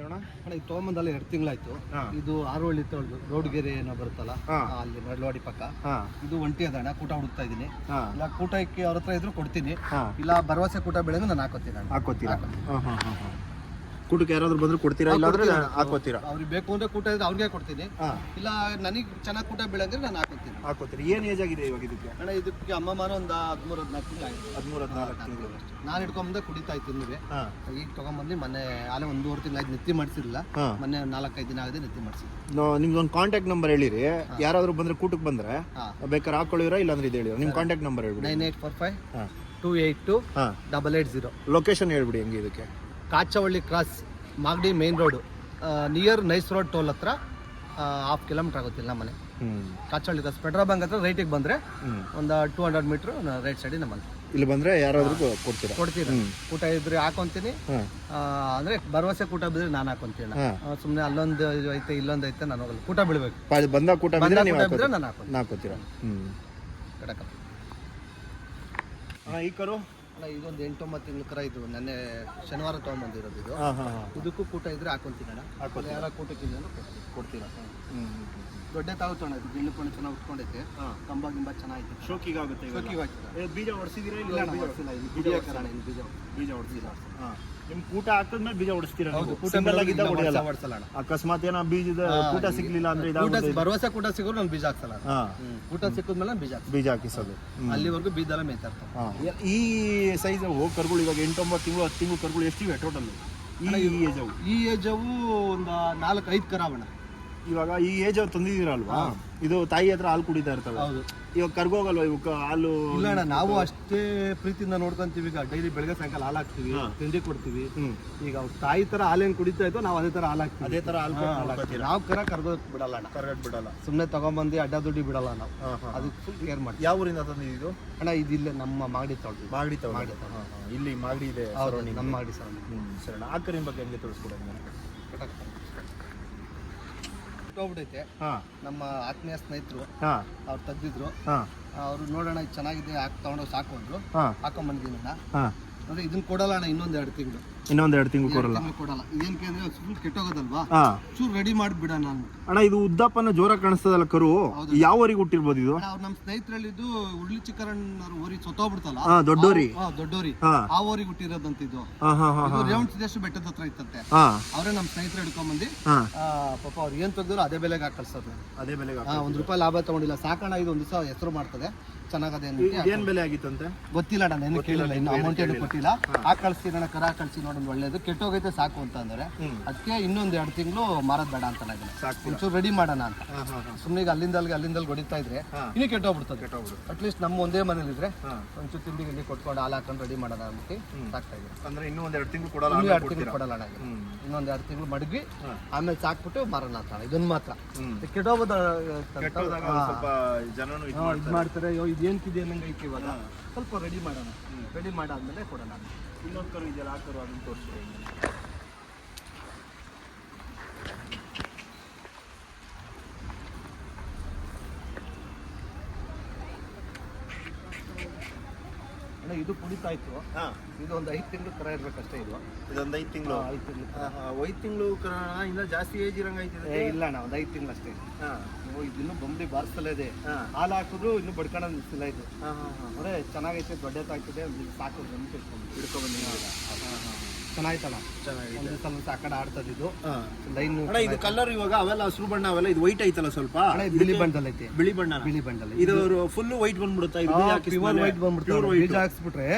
ಅಣ್ಣ? ಅಣ್ಣ ಇದು ತೊಗೊಂಬಂದಲ್ಲ 2 ತಿಂಗಳಾಯ್ತು. ಇದು ಆರೋಳ್ಳಿ ತೊಳ್ದು ರೋಡ್ಗೆರೆ ಏನೋ ಬರುತ್ತಲ್ಲ ಅಲ್ಲಿ ನಡ್ಲವಾಡಿ ಪಕ್ಕ. ಇದು ಒಂಟಿ ಅದ ಅಣ್ಣ, ಕೂಟ ಹುಡುಕ್ತಾ ಇದೀನಿ. ಇಲ್ಲ ಕೂಟಕ್ಕೆ ಅವ್ರ ಹತ್ರ ಇದ್ರು ಕೊಡ್ತೀನಿ, ಇಲ್ಲ ಭರವಸೆ ಕೂಟ ಬೆಳೆದು ನಾನು ಹಾಕೋತೀನಿ ಅಣ್ಣ. ಹಾಕೋತೀರಾ? ಕೂಟಕ್ಕೆ ಯಾರಾದ್ರೂ ಬಂದ್ರು ಕೊಡ್ತೀರಾ? ಇಲ್ಲ ಅಂದ್ರೆ ಹಾಕೋತೀರಾ? ಅವ್ರಿಗೆ ಬೇಕು ಅಂದ್ರೆ ಕೂಟ ಇದ್ರೆ ಅವ್ರಿಗೆ ಕೊಡ್ತೀನಿ, ಇಲ್ಲ ನನಗೆ ಚೆನ್ನಾಗಿ ಕೂಟ ಬೆಳೆದ್ರೆ ನಾನು ಹಾಕೋತೀರಿ. ಏನ್ ಏಜ್ ಆಗಿದೆ ಇವಾಗ ಇದಕ್ಕೆ? ಅಣ್ಣ ಇದಕ್ಕೆ ಅಮ್ಮ ಮಾರೋ ಒಂದು 13-14 ತಿಂಗಳು ಆಯ್ತು. 13-14 ತಿಂಗಳು. ನಾನು ಹಿಡ್ಕೊಂಬಂದೆ ಕುಡಿತಾ ಇತ್ತು ಇನ್ನೂ. ಈಗ ತಗೊಂಬಂದು ಮೊನ್ನೆ ಆಲೆ 1.5 ತಿಂಗಳು ಆಯ್ತು, ನೆತ್ತಿ ಮಾಡಿಸಿರಲಿಲ್ಲ. ಮೊನ್ನೆ 4-5 ದಿನ ಆಗದೆ ನೆತ್ತಿ ಮಾಡಿಸಿದ್ವಿ. ನಿಮ್ದೊಂದು ಕಾಂಟ್ಯಾಕ್ಟ್ ನಂಬರ್ ಹೇಳಿರಿ, ಯಾರಾದ್ರೂ ಬಂದ್ರೆ ಕೂಟಕ್ಕೆ ಬಂದ್ರೆ ಬೇಕಾದ್ರೆ ಹಾಕೊಳ್ಳಿರ, ಇಲ್ಲಾಂದ್ರೆ ಇದು ಹೇಳಿ. ನಿಮ್ ಕಾಂಟ್ಯಾಕ್ಟ್ ನಂಬರ್ ಹೇಳ್ಬಿಡಿ. 9845-282-880. ಲೊಕೇಶನ್ ಹೇಳ್ಬಿಡಿ ಹೆಂಗೆ ಇದಕ್ಕೆ. Kachavalli cross, Magadi main road, near nice road toll ಹತ್ರ 1/2 ಕಿಲೋಮೀಟರ್ ಆಗುತ್ತಿಲ್ಲ ನಮ್ಮ ಮನೆ. ಕಾಚವಳ್ಳಿ ಕ್ರಾಸ್ ಪೆಟ್ರೋಲ್ ಬಂಕ್ ಹತ್ರ ರೈಟಿಗೆ ಬಂದರೆ ಒಂದು 200 ಮೀಟ್ರ್ ರೈಟ್ ಸೈಡಿ ನಮ್ಮ ಮನೆ. ಇಲ್ಲಿ ಬಂದರೆ ಯಾರಾದ್ರೂ ಕೊಡ್ತೀರಾ? ಕೂಟ ಇದ್ರೆ ಹಾಕೊಂತೀನಿ, ಅಂದರೆ ಭರವಸೆ ಕೂಟ ಬಿದ್ದರೆ ನಾನು ಹಾಕೊಂತೀನಿ. ಸುಮ್ಮನೆ ಅಲ್ಲೊಂದು ಐತೆ ಇಲ್ಲೊಂದು ಐತೆ ನಾನು ಹೋಗಲ್ಲ. ಕೂಟ ಬೀಳ್ಬೇಕು, ಬಂದ ಕೂಟ ಬಿದ್ದರೆ ನಾನು ಹಾಕೋತೀರಾ? ಈ ಕರು ಅಲ್ಲ ಇದೊಂದು 8-9 ತಿಂಗಳ ಕರ. ಇದು ನೆನ್ನೆ ಶನಿವಾರ ತೊಗೊಂಬಂದಿರೋದು. ಇದು ಇದಕ್ಕೂ ಕೂಟ ಇದ್ರೆ ಹಾಕೊಂತೀನಿ ಅಣ್ಣ. ಯಾರ ಕೂಟಕ್ಕಿಲ್ಲ ಕೊಡ್ತೀರಾ? ದೊಡ್ಡ ತಾವುತ್ತೋಣ. ಇದು ಗಿಣ್ಣು ಕೊಂಡು ಚೆನ್ನಾಗಿ ಉಟ್ಕೊಂಡೈತೆ, ಕಂಬ ಗಿಂಬ ಚೆನ್ನಾಗೈತೆ. ಶೋಕಿಗಾಗುತ್ತೆ. ಬೀಜ ಹೊಡ್ಸಿದ್ದೀರಾ? ಇಲ್ಲ ಹೊಡ್ಸಿಲ್ಲ, ಇದು ಬೀಜ ಹೊಡ್ಸಿಲ್ಲ. ನಿಮ್ ಕೂಟ ಹಾಕಿದ್ಮೇಲೆ ಬೀಜ ಹೊಡಿಸ್ತೀರಾ? ಹೊಡ್ಸಲ್ಲ. ಅಕಸ್ಮಾತ್ ಏನೋ ಬೀಜದ ಕೂಟ ಸಿಗ್ಲಿಲ್ಲ ಅಂದ್ರೆ ಭರವಸೆ ಕೂಟ ಸಿಗೋರು ನಾನು ಬೀಜ ಹಾಕ್ಸಲ್ಲ. ಕೂಟ ಸಿಕ್ಕಿದ್ಮೇಲೆ ಬೀಜ ಹಾಕಿಸೋದು. ಅಲ್ಲಿವರೆಗೂ ಬೀಜ ಎಲ್ಲ ಮೇಯ್ತಾ ಇರ್ತಾವೆ. ಈ ಸೈಜ್ ಕರುಗಳು ಇವಾಗ 8-9 ತಿಂಗಳು 10 ತಿಂಗಳು ಕರುಗಳು ಎಷ್ಟಿವೆ ಟೋಟಲ್? ಈ ಏಜ್ ಅವು ಒಂದು 4-5 ಕರಾವಣ. ಇವಾಗ ಈ ಏಜ್ ತಂದಿದ್ದೀರಲ್ವಾ, ಇದು ತಾಯಿ ಹತ್ರ ಹಾಲು ಕುಡಿತಾ ಇರ್ತವೆ. ಇವಾಗ ಕರ್ಗೋಗಲ್ವಾ ಇವಕ್ಕೆ ಹಾಲು? ಇಲ್ಲ ಅಣ್ಣ, ನಾವು ಅಷ್ಟೇ ಪ್ರೀತಿಯಿಂದ ನೋಡ್ಕೊಂತೀವಿ. ಈಗ ಡೈಲಿ ಬೆಳಗ್ಗೆ ಸಾಯಂಕಾಲ ಹಾಲು ಹಾಕ್ತಿವಿ, ತಿಂಡಿ ಕೊಡ್ತೀವಿ. ಈಗ ಅವ್ರ ತಾಯಿ ತರ ಹಾಲೇನು ಕುಡಿತಾ ಇದ್ದೋ ನಾವು ಅದೇ ತರ ಹಾಲು ಹಾಕ್ತೀವಿ. ಅದೇ ತರ ಹಾಲು ನಾವು ಕರ್ಗೋಕ್ ಬಿಡಲ್ಲ ಅಣ್ಣ, ಬಿಡಲ್ಲ. ಸುಮ್ಮನೆ ತಗೊಂಬಂದು ಅಡ್ಡ ದುಡ್ಡಿ ಬಿಡಲ್ಲ ನಾವು. ಅದಕ್ಕೆ ಫುಲ್ ಕೇರ್ ಮಾಡ್ತೀವಿ. ಯಾವ ಊರಿಂದ ತಂದಿದ್ದು ಅಣ್ಣ? ಇದು ಇಲ್ಲೇ ನಮ್ಮ ಮಾಗಡಿ ತೊಳ್ದು. ಇಲ್ಲಿ ಮಾಗಡಿ ಇದೆ, ನಮ್ಮ ಮಾಗಡಿ ಸರ್. ಸರಿ, ಆ ಕರಿನ ಬಗ್ಗೆ ಹೆಂಗೆ ತಿಳಿಸ್ಕೊಡೋದು? ಹೋಗ್ಬಿಟ್ಟೈತೆ. ನಮ್ಮ ಆತ್ಮೀಯ ಸ್ನೇಹಿತರು ಅವ್ರು ತೆಗ್ದಿದ್ರು. ಅವ್ರು ನೋಡೋಣ ಇದು ಚೆನ್ನಾಗಿದೆ, ತಗೊಂಡೋಗಿ ಸಾಕೊಂಡ್ರು. ಹಾಕೊಂಬಂದಿದ್ದೀನಿ ಅಂದ್ರೆ ಇದನ್ನ ಕೊಡಲ್ಲ ಅಣ್ಣ. ಇನ್ನೊಂದು 2 ತಿಂಗಳು ಕೊಡಲ್ಲ. ಇದೇನಕ್ಕೆ ಅಂದ್ರೆ ಫುಲ್ ಕೆಟ್ಟೋಗೋದಲ್ವಾ, ಚೂರು ರೆಡಿ ಮಾಡಿ ಬಿಡ ನಾನು. ಅಣ್ಣ ಇದು ಉದ್ದಪ್ಪನ ಜೋರ ಕಾಣಿಸ್ತದಲ್ಲ ಕರು, ಯಾವವರೆಗೆ ಹುಟ್ಟಿರ್ಬೋದು ಇದು? ಅವ್ರು ನಮ್ಮ ಸ್ನೇಹಿತರಲ್ಲಿದ್ದು ಉರ್ಲಿ ಚಿಕ್ಕರಣ್ಣ ಊರಿಗೆ ಸೊತ್ತೋಗ್ಬಿಡ್ತಲ್ಲ, ದೊಡ್ಡೋರಿ. ಆ ಊರಿಗೆ ಹುಟ್ಟಿರೋದಂತ. ಇದು ರೇವಣ ಸಿದ್ದೇಶ್ವರ ಬೆಟ್ಟದ ಹತ್ರ ಇತ್ತಂತೆ. ಅವರೇ ನಮ್ಮ ಸ್ನೇಹಿತರು ಹಿಡ್ಕೊಂಬಂದು ಪಾಪ ಅವ್ರು ಏನ್ ತೆಗ್ದ್ರು ಅದೇ ಬೆಲೆಗೆ ಹಾಕಿ ಕಳ್ಸೋದು. ಅದೇ ಬೆಲೆಗೆ ₹1 ಲಾಭ ತಗೊಂಡಿಲ್ಲ. ಸಾಕಣ ಇದು ಒಂದು ದಿವಸ ಹೆಸರು ಮಾಡ್ತದೆ, ಚೆನ್ನಾಗದೆ. ಏನ್ ಬೆಲೆ ಆಗಿತ್ತಂತೆ ಗೊತ್ತಿಲ್ಲ ಅಣ್ಣ, ನೆನ್ನೆ ಕೇಳಿಲ್ಲ, ಇನ್ನು ಅಮೌಂಟ್ ಏನು ಕೊಟ್ಟಿಲ್ಲ. ಆ ಕಳಿಸ್ತೀನಿ ಅಣ್ಣ, ಕರ ಕಳಿಸಿ ನೋಡೋದು ಒಳ್ಳೇದು. ಕೆಟ್ಟೋಗೈತೆ ಸಾಕು ಅಂತ ಅಂದ್ರೆ ಅದಕ್ಕೆ ಇನ್ನೊಂದು 2 ತಿಂಗಳು ಮಾರೋದು ಬೇಡ ಅಂತ ಒಂಚೂರು ರೆಡಿ ಮಾಡೋಣ ಅಂತ. ಸುಮ್ಮನೆ ಈಗ ಅಲ್ಲಿಂದಲ್ಲಿ ಹೊಡಿತಾ ಇದ್ರೆ ಇನ್ನೂ ಕೆಟ್ಟೋಗ್ಬಿಡ್ತದೆ. ಅಟ್ಲೀಸ್ಟ್ ನಮ್ಮ ಒಂದೇ ಮನೇಲಿ ಇದ್ರೆ ಒಂಚೂರು ತಿಂಡಿ ಗಿಂಡಿ ಕೊಟ್ಕೊಂಡು ಹಾಲು ಹಾಕೊಂಡು ರೆಡಿ ಮಾಡೋಣ ಅಂತ ಸಾಕ್ತಾ ಇದೆ. ಅಂದ್ರೆ ಇನ್ನೂ ಒಂದು 2 ತಿಂಗಳು ಕೊಡಲ್ಲ. 2 ತಿಂಗಳು ಕೊಡಲ್ಲ ಅಣ್ಣ, ಇನ್ನೊಂದು 2 ತಿಂಗಳು ಮಡಗಿ ಆಮೇಲೆ ಸಾಕ್ಬಿಟ್ಟು ಮಾರೋಣ ಅಂತ. ಇದನ್ನ ಮಾತ್ರ ಕೆಟ್ಟೋಗೋದು ಇದು ಮಾಡ್ತಾರೆ. ಇದೇನ್ಕಿದೆ ಅನ್ನಂಗೆ ಐತಿ. ಇವಾಗ ಸ್ವಲ್ಪ ರೆಡಿ ಮಾಡೋಣ, ರೆಡಿ ಮಾಡಾದ್ಮೇಲೆ ಕೊಡೋಣ. ಇನ್ನೊಂದು ಕರು ಇದೆಯಲ್ಲ, ಆ ಕರು ಅದನ್ನು ತೋರಿಸ್ತೀವಿ. ಅಣ್ಣ ಇದು ಕುಡಿತಾ ಇತ್ತು. ಇದು ಒಂದು 5 ತಿಂಗಳು ಕರ ಇರ್ಬೇಕಷ್ಟೇ. ಇದೊಂದು 5 ತಿಂಗಳು. 5 ತಿಂಗಳು ಕರ ಇನ್ನ ಜಾಸ್ತಿ ಏಜ್ ಇರಂಗೈತೆ. ಇಲ್ಲ ಅಣ್ಣ, ಒಂದು 5 ತಿಂಗಳು ಅಷ್ಟೇ. ಇದಿನ್ನೂ ಬಂಬಡಿ ಬಾರಿಸಲೇ ಇದೆ. ಹಾಲು ಹಾಕಿದ್ರು ಇನ್ನೂ ಬಡ್ಕೊಂಡು ನಿಲ್ಸಿಲ್ಲ. ಇದು ಅಂದ್ರೆ ಚೆನ್ನಾಗೈತೆ, ದೊಡ್ಡದಾಗ್ತಿದೆ. ಸಾಕು ಹಿಡ್ಕೊಂಡ್ಬಂದಿ ಚೆನ್ನಾಯ್ತಣ್ಣ. ಒಂದು ಸ್ವಲ್ಪ ಆ ಕಡೆ ಆಡ್ತದೆ. ಇದು ಲೈನ್ ಇದು ಕಲರ್ ಇವಾಗ ಅವೆಲ್ಲ ಹಸಿರು ಬಣ್ಣ, ಅವೆಲ್ಲ ಇದು ವೈಟ್ ಐತಲ್ಲ ಸ್ವಲ್ಪ. ಬಿಳಿ ಬಣ್ಣದಲ್ಲಿ ಐತೆ. ಬಿಳಿ ಬಣ್ಣದಲ್ಲಿ ಇದು ಫುಲ್ ವೈಟ್ ಬಂದ್ಬಿಡುತ್ತಾ? ಪ್ಯೂರ್ ವೈಟ್ ಬಂದ್ಬಿಡ್ತಾರೆ. ಬೀಜ ಹಾಕ್ಸ್ಬಿಟ್ರೆ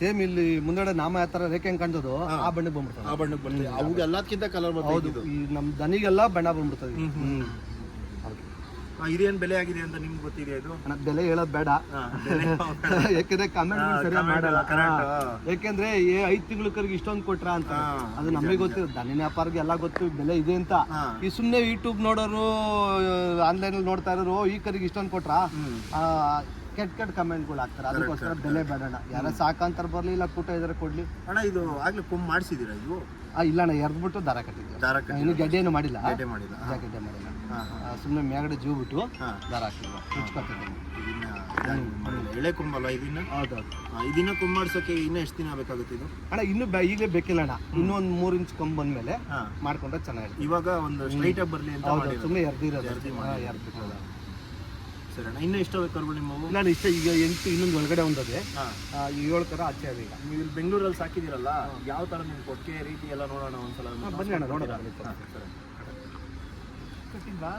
ಸೇಮ್ ಇಲ್ಲಿ ಮುಂದಡೆ ನಾಮ ಯಾವ ತರ ರೇಖೆ ಹೆಂಗ್ ಕಾಣ್ತದೋ ಆ ಬಣ್ಣಕ್ಕೆ ಬಂದ್ಬಿಡ್ತದೆ. ಆ ಬಣ್ಣಕ್ಕೆ ಬಂದಿದೆ. ಅವು ಎಲ್ಲದಕ್ಕಿಂತ ಕಲರ್ ಹೌದು. ಈ ನಮ್ ದನಿಗೆಲ್ಲ ಬಣ್ಣ ಬಂದ್ಬಿಡ್ತದೆ. ಇದೇನ್ ಬೆಲೆ ಆಗಿದೆ ಅಂತ ನಿಮ್ಗೆ ಗೊತ್ತಿದೆಯಾ? ಇದು ಬೆಲೆ ಹೇಳೋದು ಬೇಡ, ಯಾಕಂದ್ರೆ ಕಮೆಂಟ್ ಸರಿಯಾಗಿ ಮಾಡಲ್ಲ. ಯಾಕೆಂದ್ರೆ 5 ತಿಂಗಳ ಕರಿಗೆ ಇಷ್ಟೊಂದು ಕೊಟ್ರ ಅಂತ ಅದು ನಮಗೆ ಗೊತ್ತಿರೋದು. ದನಿನ ವ್ಯಾಪಾರಿಗೆ ಎಲ್ಲ ಗೊತ್ತು ಬೆಲೆ ಇದೆ ಅಂತ. ಈ ಸುಮ್ನೆ ಯೂಟ್ಯೂಬ್ ನೋಡೋರು, ಆನ್ಲೈನ್ ನೋಡ್ತಾ ಇರೋರು ಈ ಕರಿಗೆ ಇಷ್ಟೊಂದು ಕೊಟ್ರ ಕೆಟ್ಟ ಕಮೆಂಟ್ಗಳು ಹಾಕ್ತಾರೆ. ಅದಕ್ಕೋಸ್ಕರ ಬೆಲೆ ಬೇಡಣ. ಯಾರ ಸಾಕಂತಾರ ಬರ್ಲಿ, ಇಲ್ಲ ಕೂಟ ಇದ್ರೆ ಕೊಡ್ಲಿ. ಅಣ್ಣ ಇದು ಆಗ್ಲೇ ಕೊಂಬ್ ಮಾಡಿಸಿದೀರಾ? ಇದು ಇಲ್ಲ ಅಣ್ಣ ಎರ್ದ್ಬಿಟ್ಟು ದಾರ ಕಟ್ಟಿದ್ವಿ. ದಾರ ಕಟ್ಟಿ ಇನ್ನು ಗಡ್ಡೆಯನ್ನು ಮಾಡಿಲ್ಲ, ಗಡ್ಡೆ ಮಾಡಿಲ್ಲ. ಗಡ್ಡೆ ಮಾಡಿಲ್ಲ. ಹಾಂ ಹಾಂ. ಸುಮ್ಮನೆ ಮೇಗಡೆ ಜೂ ಬಿಟ್ಟು ದಾರ ಹಾಕಿದ್ವಿ, ಮುಚ್ಕೊತಿದ್ವಿ. ಇದನ್ನ ಮಾಡಿಲ್ಲ. ಎಳೆ ಕೊಂಬಲ್ಲ ಇದನ್ನ? ಹೌದೌದು. ಇದನ್ನ ಕೊಂಬಾಡ್ಸೋಕ್ಕೆ ಇನ್ನೂ ಎಷ್ಟು ದಿನ ಬೇಕಾಗುತ್ತೆ ಇದು? ಅಣ್ಣ ಇನ್ನೂ ಈಗಲೇ ಬೇಕಿಲ್ಲ ಅಣ್ಣ, ಇನ್ನೂ ಒಂದು 3 ಇಂಚ್ ಕೊಂಬ್ ಬಂದ್ಮೇಲೆ ಮಾಡ್ಕೊಂಡ್ರೆ ಚೆನ್ನಾಗಿರುತ್ತೆ. ಇವಾಗ ಒಂದು ಸ್ಟ್ರೈಟ್ ಆಗಿ ಬರಲಿ ಅಂತ ಹೌದು, ಸುಮ್ಮನೆ ಎರ್ದಿರೋದು. ಎರ್ದಿರೋದು. ಸರಿ ಅಣ್ಣ, ಇನ್ನೂ ಎಷ್ಟೋ ಕರುಗಳು ನಿಮ್ಮವು? ನಾನು ಇಷ್ಟ ಈಗ 8, ಇನ್ನೊಂದು ಒಳಗಡೆ ಒಂದದೆ, 7 ಕರ ಆಚೆ ಅದೇ. ಈಗ ನೀವು ಇಲ್ಲಿ ಬೆಂಗಳೂರಲ್ಲಿ ಸಾಕಿದಿರಲ್ಲ, ಯಾವ ಥರ ನಿಮ್ಮ ಕೊಟ್ಟಿಗೆ ರೀತಿ ಎಲ್ಲ ನೋಡೋಣ ಒಂದ್ಸಲ. ಬನ್ನಿ ಅಣ್ಣ ನೋಡೋಣ. ಸರಿ. ಕಟ್ಟಿಲ್ವಾ?